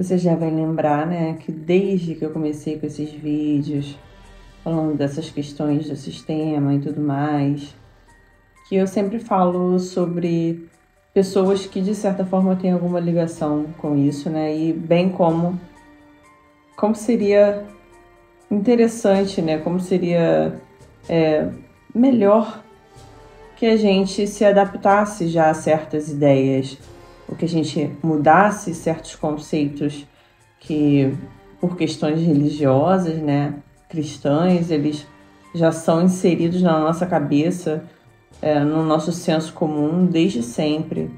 Você já vai lembrar, né, que desde que eu comecei com esses vídeos, falando dessas questões do sistema e tudo mais, que eu sempre falo sobre pessoas que de certa forma têm alguma ligação com isso, né, e bem como seria interessante, né, como seria melhor que a gente se adaptasse já a certas ideias, ou que a gente mudasse certos conceitos que, por questões religiosas, né, cristãs, eles já são inseridos na nossa cabeça, no nosso senso comum desde sempre.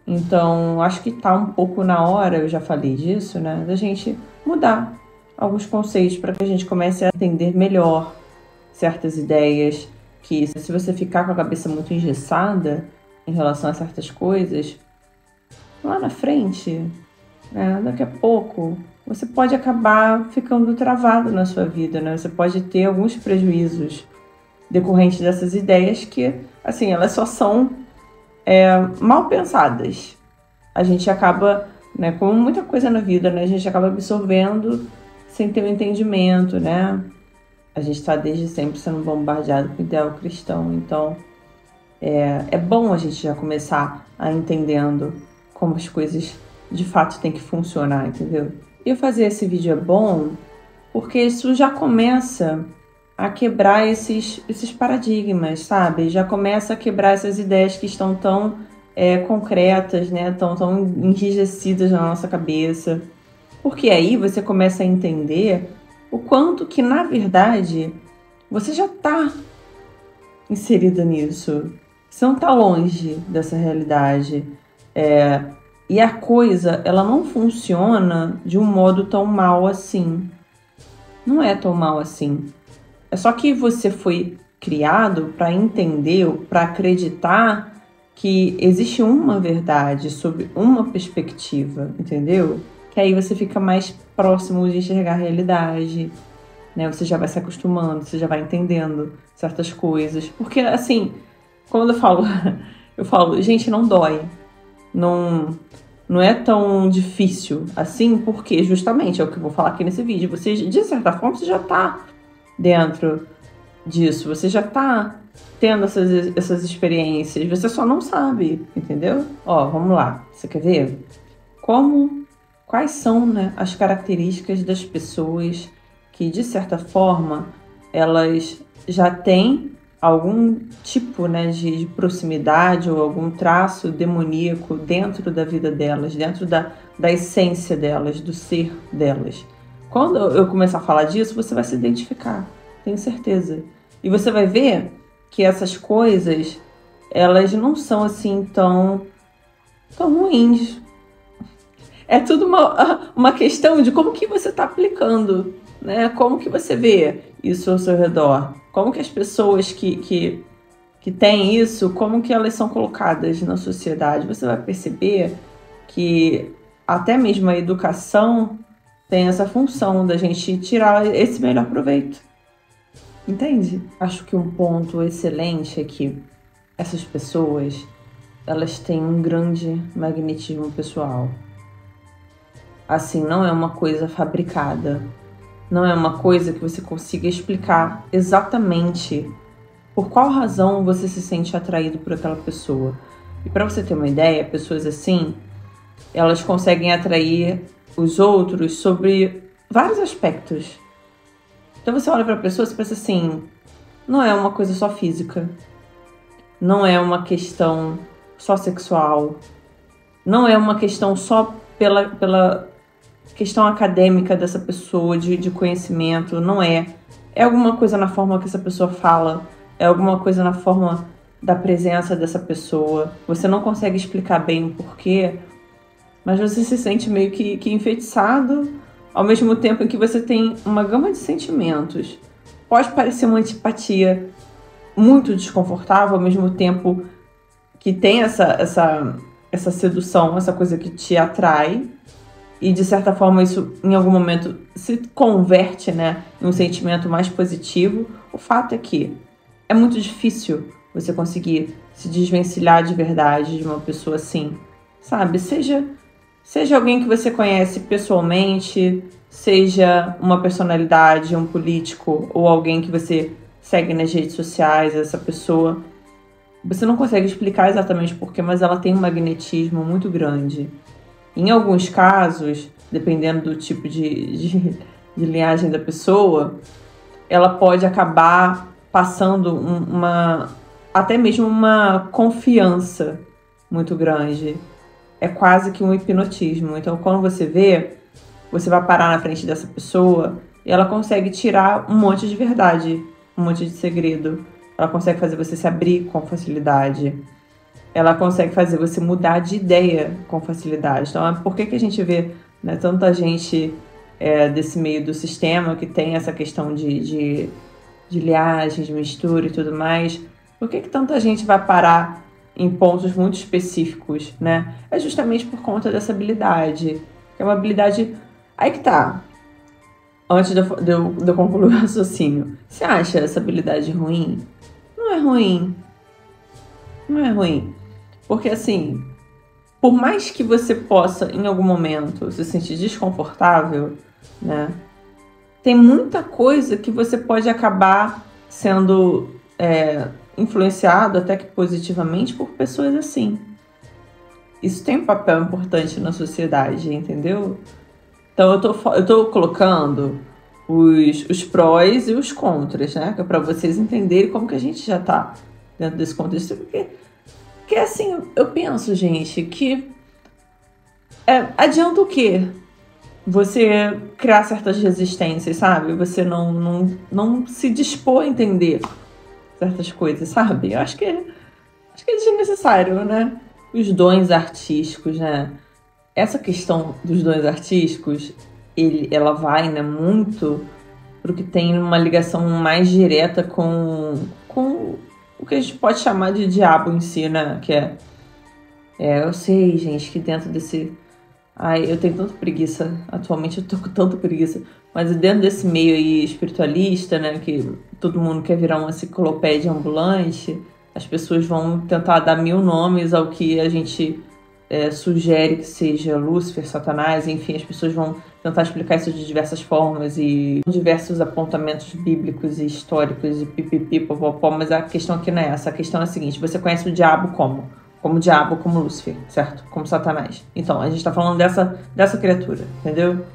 Então, acho que está um pouco na hora, eu já falei disso, né, da gente mudar alguns conceitos para que a gente comece a entender melhor certas ideias, que se você ficar com a cabeça muito engessada em relação a certas coisas, lá na frente, né, daqui a pouco, você pode acabar ficando travado na sua vida, né? Você pode ter alguns prejuízos decorrentes dessas ideias que, assim, elas só são mal pensadas. A gente acaba, né, como muita coisa na vida, né, a gente acaba absorvendo sem ter um entendimento, né? A gente está desde sempre sendo bombardeado com o ideal cristão, então é bom a gente já começar a entendendo como as coisas de fato têm que funcionar, entendeu? E eu fazer esse vídeo é bom porque isso já começa a quebrar esses paradigmas, sabe? Já começa a quebrar essas ideias que estão tão concretas, né? Tão enrijecidas na nossa cabeça. Porque aí você começa a entender o quanto que, na verdade, você já está inserida nisso. Você não está longe dessa realidade. E a coisa, ela não funciona de um modo tão mal assim. Não é tão mal assim. É só que você foi criado para entender, para acreditar que existe uma verdade sobre uma perspectiva, entendeu? Que aí você fica mais próximo de enxergar a realidade, né? Você já vai se acostumando, você já vai entendendo certas coisas. Porque, assim, quando eu falo, eu falo, gente, não dói. Não é tão difícil assim, porque justamente é o que eu vou falar aqui nesse vídeo. Você, de certa forma, você já está dentro disso. Você já está tendo essas experiências. Você só não sabe, entendeu? Ó, vamos lá. Você quer ver? Quais são, né, as características das pessoas que, de certa forma, elas já têm algum tipo, né, de proximidade ou algum traço demoníaco dentro da vida delas, dentro da essência delas, do ser delas. Quando eu começar a falar disso, você vai se identificar, tenho certeza. E você vai ver que essas coisas, elas não são assim tão ruins. É tudo uma questão de como que você está aplicando, né? Como que você vê isso ao seu redor. Como que as pessoas que têm isso, como que elas são colocadas na sociedade. Você vai perceber que até mesmo a educação tem essa função da gente tirar esse melhor proveito. Entende? Acho que um ponto excelente é que essas pessoas, elas têm um grande magnetismo pessoal. Assim, não é uma coisa fabricada. Não é uma coisa que você consiga explicar exatamente por qual razão você se sente atraído por aquela pessoa. E para você ter uma ideia, pessoas assim, elas conseguem atrair os outros sobre vários aspectos. Então você olha para a pessoa e pensa assim, não é uma coisa só física. Não é uma questão só sexual. Não é uma questão só pela questão acadêmica dessa pessoa, de conhecimento, não é. É alguma coisa na forma que essa pessoa fala, é alguma coisa na forma da presença dessa pessoa. Você não consegue explicar bem o porquê, mas você se sente meio que enfeitiçado, ao mesmo tempo em que você tem uma gama de sentimentos. Pode parecer uma antipatia muito desconfortável, ao mesmo tempo que tem essa sedução, essa coisa que te atrai, e de certa forma isso em algum momento se converte, né, em um sentimento mais positivo. O fato é que é muito difícil você conseguir se desvencilhar de verdade de uma pessoa assim, sabe? Seja Seja alguém que você conhece pessoalmente, seja uma personalidade, um político ou alguém que você segue nas redes sociais, essa pessoa. Você não consegue explicar exatamente porquê, mas ela tem um magnetismo muito grande. Em alguns casos, dependendo do tipo de linhagem da pessoa, ela pode acabar passando até mesmo uma confiança muito grande. É quase que um hipnotismo. Então, quando você vê, você vai parar na frente dessa pessoa e ela consegue tirar um monte de verdade, um monte de segredo. Ela consegue fazer você se abrir com facilidade. Ela consegue fazer você mudar de ideia com facilidade. Então, por que a gente vê, né, tanta gente desse meio do sistema que tem essa questão de liagem, de mistura e tudo mais? Por que tanta gente vai parar em pontos muito específicos, né? É justamente por conta dessa habilidade. Que é uma habilidade... Aí que tá. Antes de eu concluir o raciocínio. Você acha essa habilidade ruim? Não é ruim. Não é ruim. Porque, assim, por mais que você possa, em algum momento, se sentir desconfortável, né? Tem muita coisa que você pode acabar sendo influenciado, até que positivamente, por pessoas assim. Isso tem um papel importante na sociedade, entendeu? Então, eu tô colocando os prós e os contras, né? Que é para vocês entenderem como que a gente já tá dentro desse contexto. Porque assim, eu penso, gente, que adianta o quê? Você criar certas resistências, sabe? Você não se dispor a entender certas coisas, sabe? Eu acho que é desnecessário, né? Os dons artísticos, né? Essa questão dos dons artísticos, ela vai, né, muito pro que tem uma ligação mais direta com o que a gente pode chamar de diabo em si, né? Que eu sei, gente, que dentro desse... Ai, eu tenho tanta preguiça. Atualmente eu tô com tanta preguiça. Mas dentro desse meio aí espiritualista, né? Que todo mundo quer virar uma enciclopédia ambulante. As pessoas vão tentar dar 1000 nomes ao que a gente sugere que seja Lúcifer, Satanás. Enfim, as pessoas vão tentar explicar isso de diversas formas e diversos apontamentos bíblicos e históricos e pipipi, popopó. Mas a questão aqui não é essa. A questão é a seguinte. Você conhece o diabo como? Como diabo, como Lúcifer, certo? Como Satanás. Então, a gente tá falando dessa criatura, entendeu?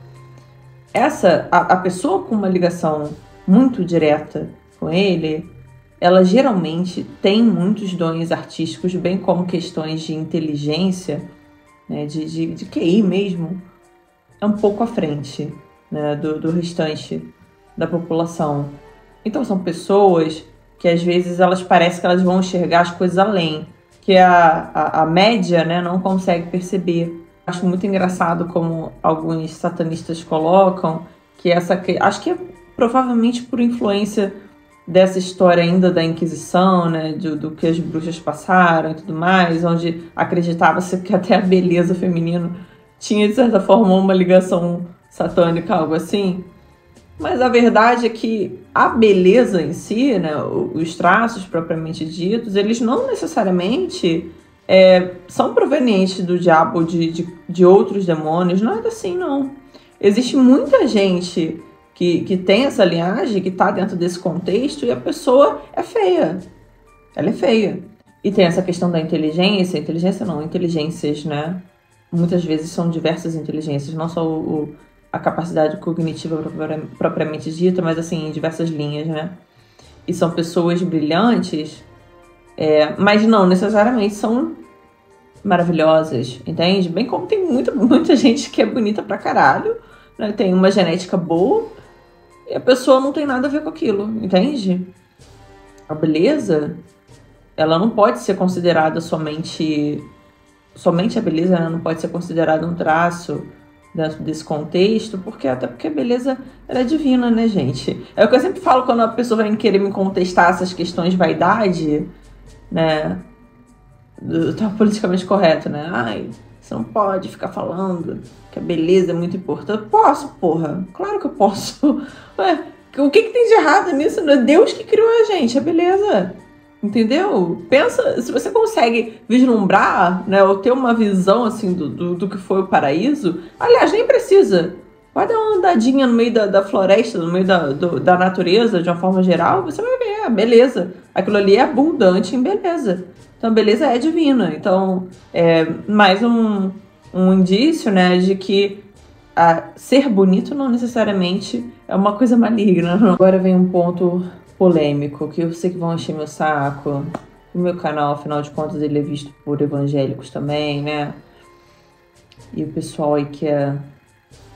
A pessoa com uma ligação muito direta com ele, ela geralmente tem muitos dons artísticos, bem como questões de inteligência, né, de QI mesmo, é um pouco à frente, né, do restante da população. Então, são pessoas que às vezes elas parecem que elas vão enxergar as coisas além, que a média, né, não consegue perceber. Acho muito engraçado como alguns satanistas colocam que acho que é provavelmente por influência dessa história ainda da Inquisição, né, do que as bruxas passaram e tudo mais, onde acreditava-se que até a beleza feminina tinha, de certa forma, uma ligação satânica, algo assim. Mas a verdade é que a beleza em si, né, os traços propriamente ditos, eles não necessariamente são provenientes do diabo ou de outros demônios. Não é assim, não. Existe muita gente que tem essa linhagem, que está dentro desse contexto, e a pessoa é feia. Ela é feia. E tem essa questão da inteligência. Inteligências, né? Muitas vezes são diversas inteligências, não só a capacidade cognitiva propriamente dita, mas assim, em diversas linhas, né? E são pessoas brilhantes, mas não necessariamente são maravilhosas, entende? Bem como tem muita gente que é bonita pra caralho, né? Tem uma genética boa e a pessoa não tem nada a ver com aquilo, entende? A beleza, ela não pode ser considerada somente a beleza, né? Não pode ser considerada um traço dentro desse contexto, até porque a beleza, ela é divina, né, gente? É o que eu sempre falo quando a pessoa vem querer me contestar essas questões de vaidade, né? Tá politicamente correto, né? Ai, você não pode ficar falando que a beleza é muito importante. Eu posso, porra. Claro que eu posso. Ué, o que tem de errado nisso? Não é Deus que criou a gente, a beleza. Entendeu? Pensa, se você consegue vislumbrar, né, ou ter uma visão, assim, do que foi o paraíso. Aliás, nem precisa. Vai dar uma andadinha no meio da floresta, no meio da natureza, de uma forma geral, você vai ver, beleza. Aquilo ali é abundante em beleza. Então, beleza é divina. Então, é mais um indício, né, de que ser bonito não necessariamente é uma coisa maligna. Agora vem um ponto polêmico, que eu sei que vão encher meu saco. O meu canal, afinal de contas, ele é visto por evangélicos também, né? E o pessoal aí que é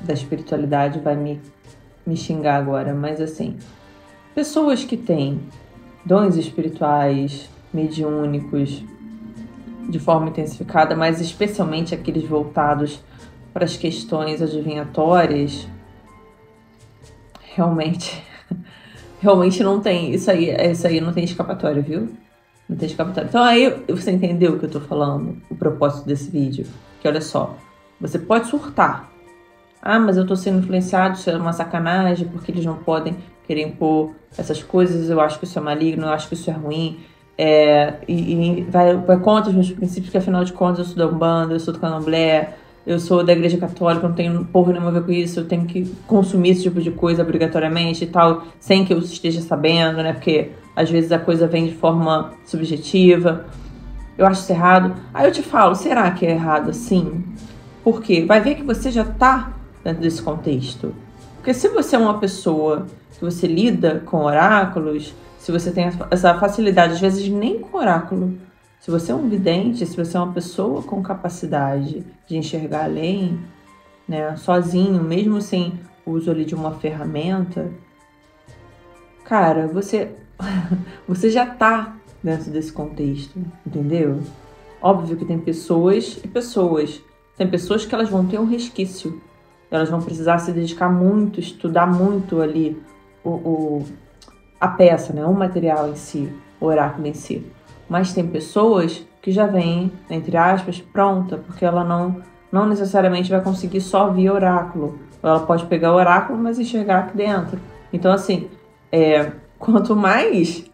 da espiritualidade vai me xingar agora. Mas assim, pessoas que têm dons espirituais, mediúnicos, de forma intensificada, mas especialmente aqueles voltados para as questões adivinhatórias, realmente não tem, isso aí não tem escapatória, viu? Não tem escapatória. Então aí você entendeu o que eu tô falando, o propósito desse vídeo, que olha só, você pode surtar. Ah, mas eu tô sendo influenciado, isso é uma sacanagem, porque eles não podem querer impor essas coisas, eu acho que isso é maligno, eu acho que isso é ruim, e vai contra os meus princípios, que afinal de contas eu sou da Umbanda, eu sou do Candomblé, eu sou da Igreja Católica, não tenho porra nenhuma a ver com isso, eu tenho que consumir esse tipo de coisa obrigatoriamente e tal, sem que eu esteja sabendo, né? Porque às vezes a coisa vem de forma subjetiva. Eu acho isso errado. Aí eu te falo, será que é errado assim? Por quê? Vai ver que você já tá dentro desse contexto. Porque se você é uma pessoa que você lida com oráculos, se você tem essa facilidade, às vezes nem com oráculo, se você é um vidente, se você é uma pessoa com capacidade de enxergar além, né, sozinho, mesmo sem o uso ali de uma ferramenta, cara, você já tá dentro desse contexto, entendeu? Óbvio que tem pessoas e pessoas. Tem pessoas que elas vão ter um resquício. Elas vão precisar se dedicar muito, estudar muito ali a peça, né, o material em si, o oráculo em si. Mas tem pessoas que já vêm, entre aspas, pronta, porque ela não necessariamente vai conseguir só via oráculo. Ela pode pegar o oráculo, mas enxergar aqui dentro. Então, assim, quanto mais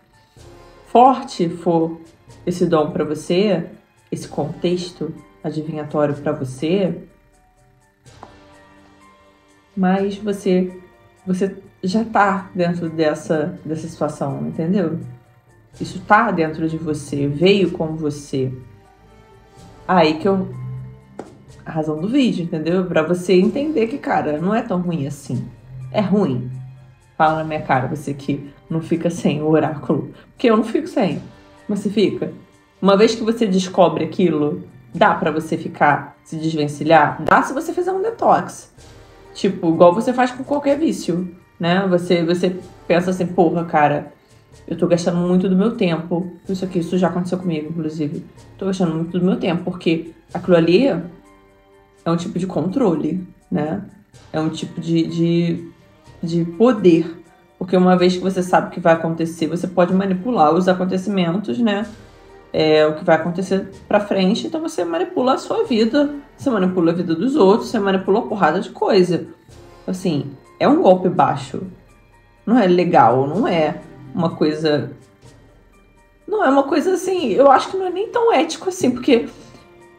forte for esse dom para você, esse contexto adivinhatório para você, mais você já tá dentro dessa situação, entendeu? Isso tá dentro de você, veio com você. Aí que eu... A razão do vídeo, entendeu? Pra você entender que, cara, não é tão ruim assim. É ruim. Fala na minha cara, você que não fica sem o oráculo. Porque eu não fico sem. Mas você fica. Uma vez que você descobre aquilo, dá pra você ficar, se desvencilhar? Dá se você fizer um detox. Tipo, igual você faz com qualquer vício, né? Você pensa assim, porra, cara, eu tô gastando muito do meu tempo. Isso já aconteceu comigo, inclusive. Tô gastando muito do meu tempo, porque aquilo ali é um tipo de controle, né? É um tipo de poder. Porque uma vez que você sabe o que vai acontecer, você pode manipular os acontecimentos, né? O que vai acontecer pra frente, então você manipula a sua vida, você manipula a vida dos outros, você manipula uma porrada de coisa. Assim, é um golpe baixo. Não é legal, não é uma coisa... Não é uma coisa assim, eu acho que não é nem tão ético assim, porque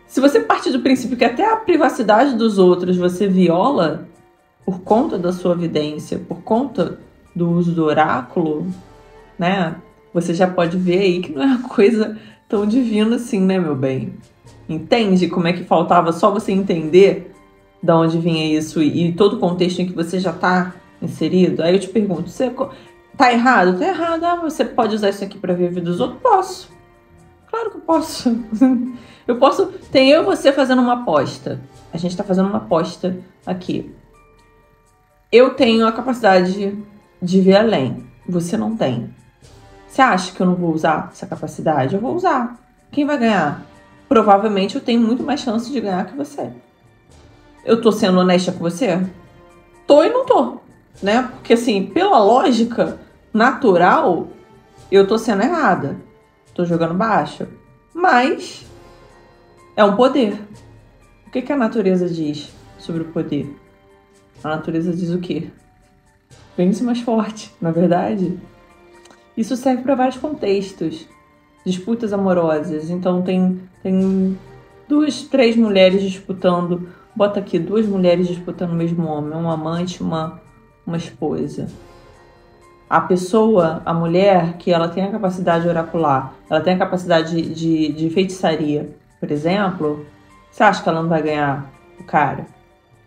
se você partir do princípio que até a privacidade dos outros você viola por conta da sua vidência, por conta do uso do oráculo, né? Você já pode ver aí que não é uma coisa tão divina assim, né, meu bem? Entende como é que faltava só você entender de onde vinha isso e todo o contexto em que você já tá inserido? Aí eu te pergunto, você tá errado? Tá errado. Ah, você pode usar isso aqui pra ver a vida dos outros? Posso. Claro que eu posso. Eu posso... Tem eu e você fazendo uma aposta. A gente tá fazendo uma aposta aqui. Eu tenho a capacidade de ver além. Você não tem. Você acha que eu não vou usar essa capacidade? Eu vou usar. Quem vai ganhar? Provavelmente eu tenho muito mais chance de ganhar que você. Eu tô sendo honesta com você? Tô e não tô, né? Porque assim, pela lógica natural, eu tô sendo errada. Tô jogando baixo. Mas é um poder. O que a natureza diz sobre o poder? A natureza diz o quê? Vence mais forte, na verdade. Isso serve para vários contextos. disputas amorosas. Então tem 2, 3 mulheres disputando, bota aqui, 2 mulheres disputando o mesmo homem, um amante, uma esposa. A pessoa, a mulher, que ela tem a capacidade oracular, ela tem a capacidade de feitiçaria, por exemplo, você acha que ela não vai ganhar o cara?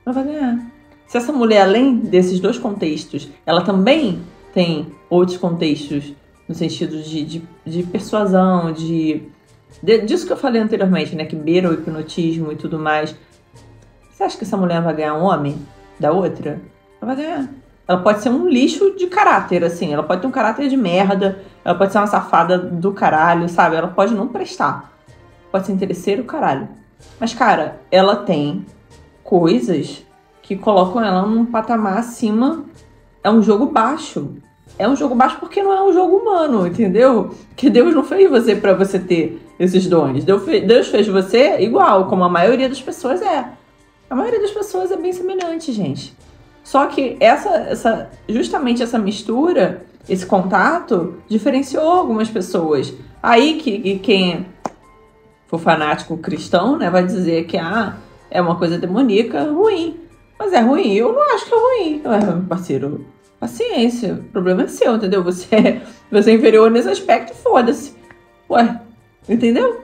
Ela vai ganhar. Se essa mulher, além desses 2 contextos, ela também tem outros contextos, no sentido de persuasão, disso que eu falei anteriormente, né, que beira o hipnotismo e tudo mais, você acha que essa mulher vai ganhar um homem da outra? Ela vai ganhar. Ela pode ser um lixo de caráter, assim. Ela pode ter um caráter de merda. Ela pode ser uma safada do caralho, sabe? Ela pode não prestar. Pode ser interesseiro, caralho. Mas, cara, ela tem coisas que colocam ela num patamar acima. É um jogo baixo. É um jogo baixo porque não é um jogo humano, entendeu? Que Deus não fez você pra você ter esses dons. Deus fez você igual, como a maioria das pessoas é. A maioria das pessoas é bem semelhante, gente. Só que justamente essa mistura, esse contato, diferenciou algumas pessoas. Aí que quem for fanático cristão, né, vai dizer que é uma coisa demoníaca, ruim. Mas é ruim? Eu não acho que é ruim. Meu parceiro, paciência. O problema é seu, entendeu? Você é inferior nesse aspecto, foda-se. Ué, entendeu?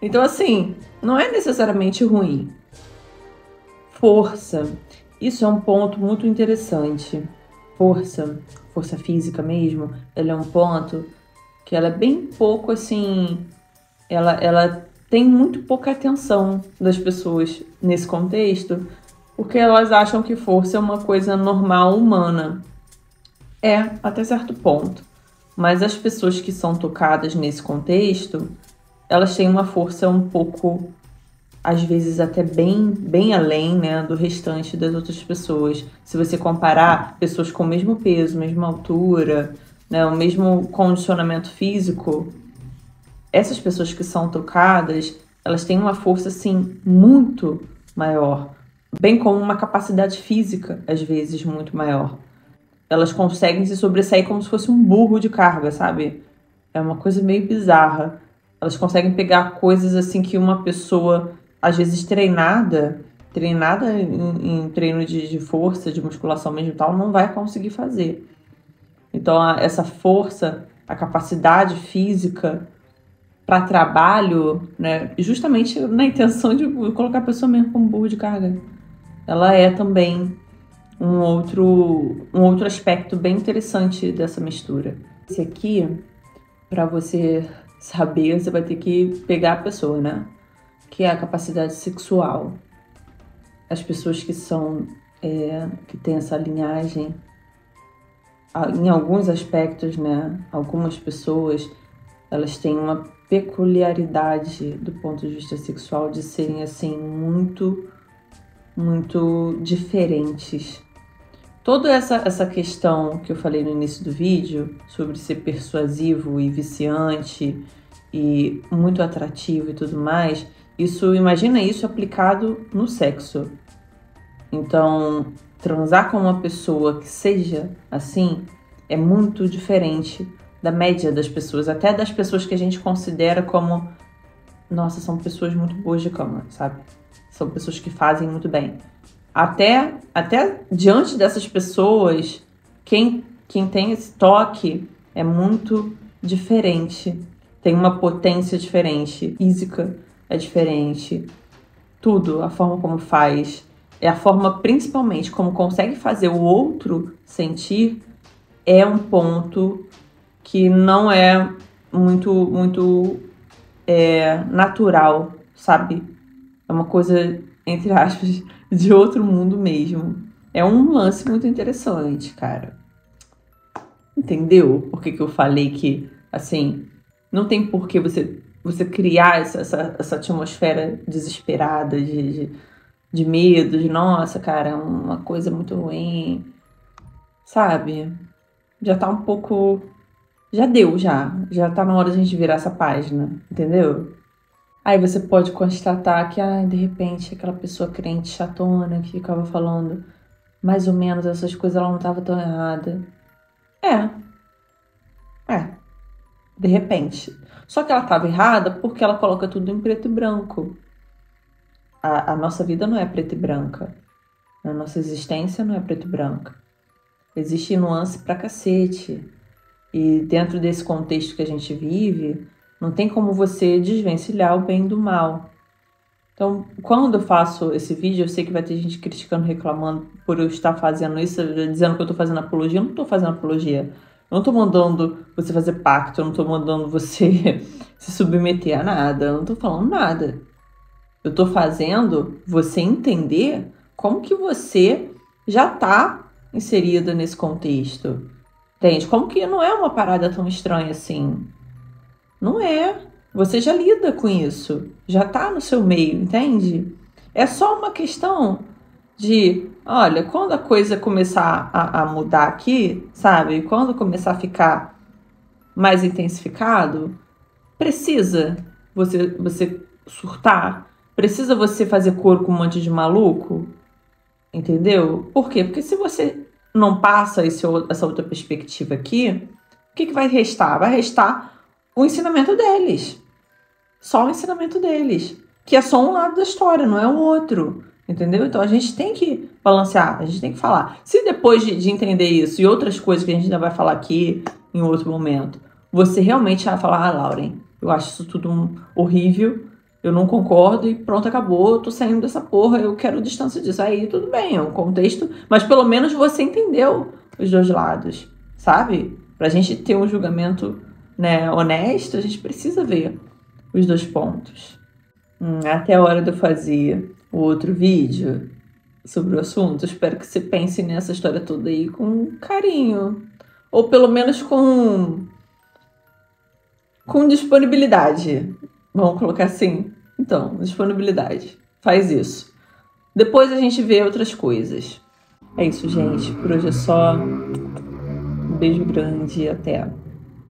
Então, assim, não é necessariamente ruim. Força. Isso é um ponto muito interessante. Força física mesmo, ela é um ponto que ela é bem pouco assim, ela tem muito pouca atenção das pessoas nesse contexto, porque elas acham que força é uma coisa normal, humana. É, até certo ponto. Mas as pessoas que são tocadas nesse contexto, elas têm uma força um pouco, às vezes até bem além, né, do restante das outras pessoas. Se você comparar pessoas com o mesmo peso, mesma altura, né, o mesmo condicionamento físico, essas pessoas que são tocadas, elas têm uma força, assim, muito maior, bem como uma capacidade física, às vezes, muito maior. Elas conseguem se sobressair como se fosse um burro de carga, sabe? É uma coisa meio bizarra. Elas conseguem pegar coisas, assim, que uma pessoa às vezes treinada em treino de força, de musculação mesmo e tal, não vai conseguir fazer. Então, essa força, a capacidade física para trabalho, né, justamente na intenção de colocar a pessoa mesmo como burro de carga, ela é também um outro aspecto bem interessante dessa mistura. Esse aqui, para você saber, você vai ter que pegar a pessoa, né? Que é a capacidade sexual. As pessoas que que têm essa linhagem, em alguns aspectos, né? Algumas pessoas, elas têm uma peculiaridade do ponto de vista sexual de serem, assim, muito, muito diferentes. Toda essa questão que eu falei no início do vídeo, sobre ser persuasivo e viciante e muito atrativo e tudo mais, imagina isso aplicado no sexo. Então, transar com uma pessoa que seja assim é muito diferente da média das pessoas, até das pessoas que a gente considera como, nossa, são pessoas muito boas de cama, sabe? São pessoas que fazem muito bem. Até diante dessas pessoas, quem tem esse toque é muito diferente. Tem uma potência diferente, física é diferente. Tudo, a forma como faz, é a forma principalmente como consegue fazer o outro sentir, é um ponto que não é muito natural, sabe? É uma coisa, entre aspas, de outro mundo mesmo. É um lance muito interessante, cara. Entendeu? Por que eu falei que, assim, não tem por que você criar essa atmosfera desesperada de medo, de nossa, cara, é uma coisa muito ruim, sabe? Já tá um pouco... Já deu, já tá na hora de a gente virar essa página, entendeu? Aí você pode constatar que, de repente, aquela pessoa crente chatona que ficava falando mais ou menos essas coisas, ela não estava tão errada. É. de repente. Só que ela estava errada porque ela coloca tudo em preto e branco. A nossa vida não é preta e branca. A nossa existência não é preto e branca. Existe nuance pra cacete. E dentro desse contexto que a gente vive, não tem como você desvencilhar o bem do mal. Então, quando eu faço esse vídeo, eu sei que vai ter gente criticando, reclamando por eu estar fazendo isso, dizendo que eu estou fazendo apologia. Eu não estou fazendo apologia. Eu não estou mandando você fazer pacto, eu não estou mandando você se submeter a nada, eu não estou falando nada. Eu estou fazendo você entender como que você já está inserida nesse contexto. Entende? Como que não é uma parada tão estranha assim? Não é. Você já lida com isso. Já tá no seu meio, entende? É só uma questão de, olha, quando a coisa começar a mudar aqui, sabe? Quando começar a ficar mais intensificado, precisa você surtar. Precisa você fazer coro com um monte de maluco. Entendeu? Por quê? Porque se você não passa essa outra perspectiva aqui, o que vai restar? Vai restar o ensinamento deles. Só o ensinamento deles. Que é só um lado da história, não é o outro. Entendeu? Então a gente tem que balancear, a gente tem que falar. Se depois de entender isso e outras coisas que a gente ainda vai falar aqui em outro momento, você realmente vai falar, Lauren, eu acho isso tudo horrível, eu não concordo e pronto, acabou, eu tô saindo dessa porra, eu quero distância disso. Aí tudo bem, é um contexto, mas pelo menos você entendeu os dois lados, sabe? Pra gente ter um julgamento, né, honesto, a gente precisa ver os dois pontos. Até a hora de eu fazer o outro vídeo sobre o assunto, espero que você pense nessa história toda aí com carinho, ou pelo menos com disponibilidade. Vamos colocar assim? Então, disponibilidade. Faz isso. Depois a gente vê outras coisas. É isso, gente. Por hoje é só. Um beijo grande e até.